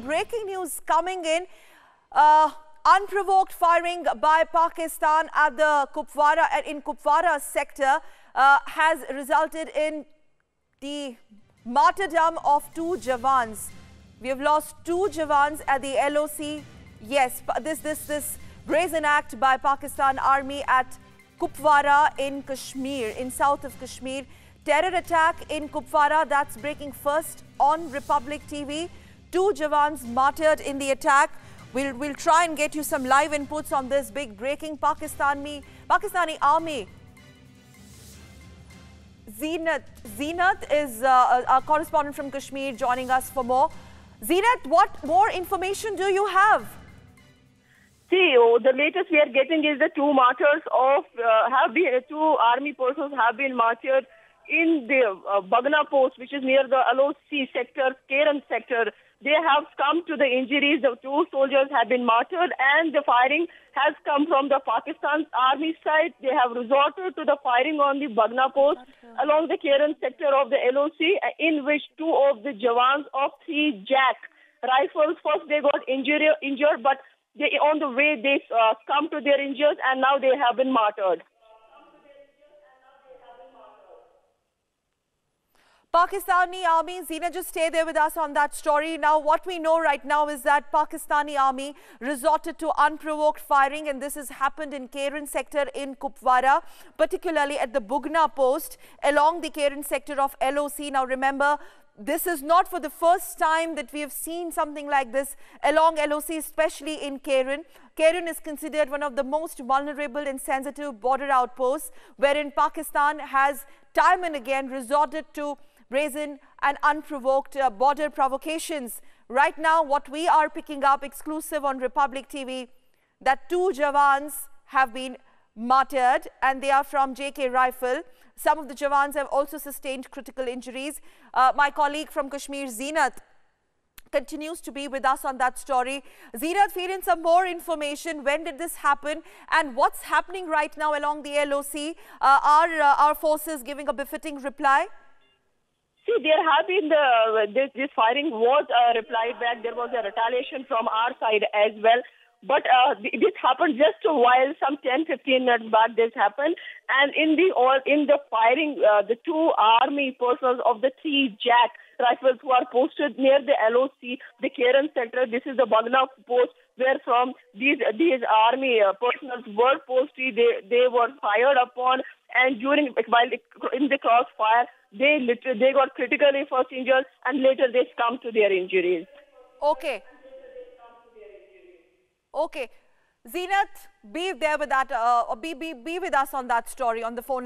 Breaking news coming in. Unprovoked firing by Pakistan at the Kupwara sector has resulted in the martyrdom of 2 Jawans. We have lost 2 Jawans at the LOC. Yes, this brazen act by Pakistan Army at Kupwara in Kashmir, in south of Kashmir. Terror attack in Kupwara, that's breaking first on Republic TV. 2 Jawans martyred in the attack. We'll try and get you some live inputs on this big breaking. Pakistani Army. Zeenat is our correspondent from Kashmir joining us for more. Zeenat, what more information do you have? See, the latest we are getting is the 2 martyrs two army persons have been martyred in the Bagna post, which is near the LOC sector, Keren sector. They have come to the injuries. The 2 soldiers have been martyred, and the firing has come from the Pakistan army side. They have resorted to the firing on the Bagna post along the Keren sector of the LOC, in which 2 of the Jawans of 3 JAK rifles, first they got injured, but on the way they succumbed to their injuries, and now they have been martyred. Pakistani Army, Zina, just stay there with us on that story. Now, what we know right now is that Pakistani Army resorted to unprovoked firing, and this has happened in Keren sector in Kupwara, particularly at the Bugna post along the Keren sector of LOC. Now, remember, this is not for the first time that we have seen something like this along LOC, especially in Keren. Keren is considered one of the most vulnerable and sensitive border outposts, wherein Pakistan has time and again resorted to brazen and unprovoked border provocations. Right now, what we are picking up exclusive on Republic TV, that 2 Jawans have been martyred, and they are from JK Rifle. Some of the Jawans have also sustained critical injuries. My colleague from Kashmir, Zeenat, continues to be with us on that story. Zeenat, feed in some more information. When did this happen, and what's happening right now along the LOC? Are our forces giving a befitting reply? See, there have been this firing was replied back. There was a retaliation from our side as well. But this happened just a while, some 10-15 minutes back this happened. And in the firing, the 2 army personnel of the 3 JAK rifles who are posted near the LOC, the Keren sector, this is the Bagna post, where from these army personnel were posted, they were fired upon, and while in the crossfire, they got critically first injured, and later they succumbed to their injuries. Okay. Okay, Zeenat, be there with that. Be with us on that story on the phone.